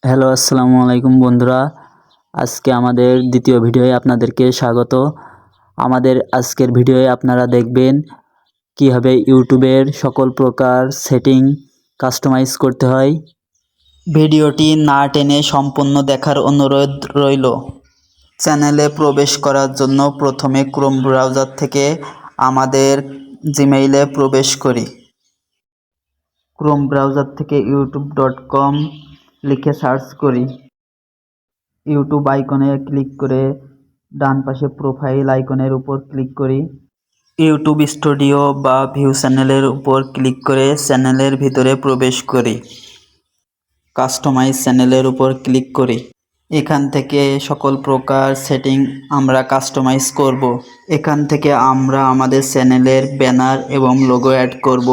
Hello, আসসালামু আলাইকুম বন্ধুরা। আজকে আমাদের দ্বিতীয় ভিডিওয়ে আপনাদেরকে স্বাগত। আমাদের আজকের ভিডিওয়ে আপনারা দেখবেন কিভাবে ইউটিউবের সকল প্রকার সেটিং কাস্টমাইজ করতে হয়। ভিডিওটি না টেনে সম্পূর্ণ দেখার অনুরোধ রইল। চ্যানেলে প্রবেশ করার জন্য প্রথমে ক্রোম ব্রাউজার থেকে আমাদের জিমেইলে প্রবেশ করি। ক্রোম ব্রাউজার থেকে youtube.com লিখে সার্চ করি। ইউটিউব আইকনে ক্লিক করে ডান পাশে প্রোফাইল আইকনের উপর ক্লিক করি। ইউটিউব স্টুডিও বা ভিউ চ্যানেলের উপর ক্লিক করে চ্যানেলের ভিতরে প্রবেশ করি। কাস্টমাইজ চ্যানেলের উপর ক্লিক করি। এখান থেকে সকল প্রকার সেটিং আমরা কাস্টমাইজ করব। এখান থেকে আমরা আমাদের চ্যানেলের ব্যানার এবং লোগো অ্যাড করব।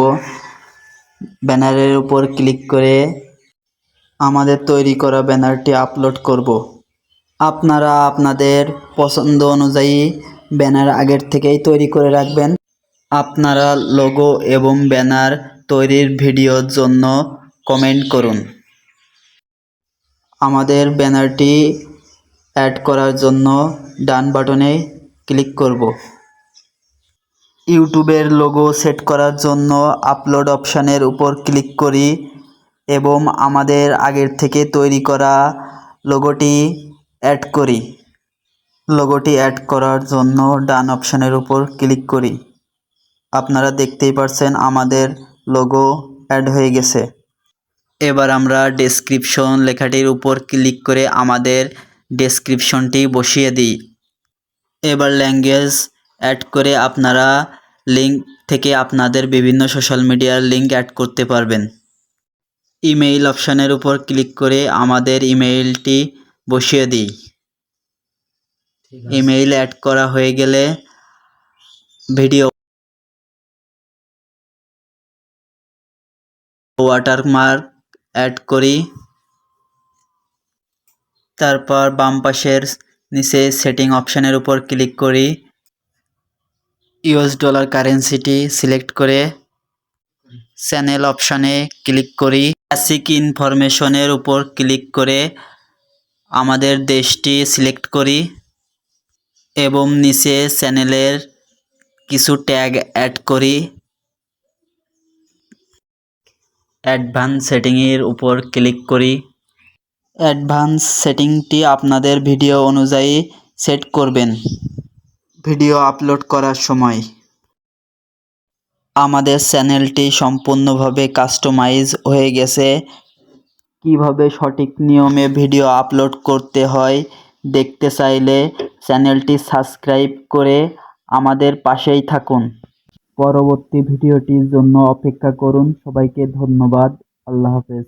ব্যানারের উপর ক্লিক করে আমাদের তৈরি করা ব্যানারটি আপলোড করব। আপনারা আপনাদের পছন্দ অনুযায়ী ব্যানার আগের থেকেই তৈরি করে রাখবেন। আপনারা লোগো এবং ব্যানার তৈরির ভিডিওর জন্য কমেন্ট করুন। আমাদের ব্যানারটি অ্যাড করার জন্য ডান বাটনে ক্লিক করব। ইউটিউবের লোগো সেট করার জন্য আপলোড অপশানের উপর ক্লিক করি এবং আমাদের আগের থেকে তৈরি করা লোগোটি অ্যাড করি। লোগোটি অ্যাড করার জন্য ডান অপশানের উপর ক্লিক করি। আপনারা দেখতেই পাচ্ছেন আমাদের লোগো অ্যাড হয়ে গেছে। এবার আমরা ডেসক্রিপশন লেখাটির উপর ক্লিক করে আমাদের ডেসক্রিপশনটি বসিয়ে দিই। এবার ল্যাঙ্গুয়েজ অ্যাড করে আপনারা লিঙ্ক থেকে আপনাদের বিভিন্ন সোশ্যাল মিডিয়ার লিঙ্ক অ্যাড করতে পারবেন। ইমেইল অপশানের উপর ক্লিক করে আমাদের ইমেইলটি বসিয়ে দিই। ইমেইল অ্যাড করা হয়ে গেলে ভিডিও ওয়াটারমার্ক অ্যাড করি। তারপর বাম পাশের নিচে সেটিং অপশানের উপর ক্লিক করি। ইউএস ডলার কারেন্সিটি সিলেক্ট করে চ্যানেল অপশানে ক্লিক করি। বেসিক ইনফরমেশনের উপর ক্লিক করে আমাদের দেশটি সিলেক্ট করি এবং নিচে চ্যানেলের কিছু ট্যাগ অ্যাড করি। অ্যাডভান্স সেটিংয়ের উপর ক্লিক করি। অ্যাডভান্স সেটিংটি আপনাদের ভিডিও অনুযায়ী সেট করবেন ভিডিও আপলোড করার সময়। আমাদের চ্যানেলটি সম্পূর্ণভাবে কাস্টমাইজ হয়ে গেছে। কিভাবে সঠিক নিয়মে ভিডিও আপলোড করতে হয় দেখতে চাইলে চ্যানেলটি সাবস্ক্রাইব করে আমাদের পাশেই থাকুন। পরবর্তী ভিডিওটির জন্য অপেক্ষা করুন। সবাইকে ধন্যবাদ। আল্লাহ হাফেজ।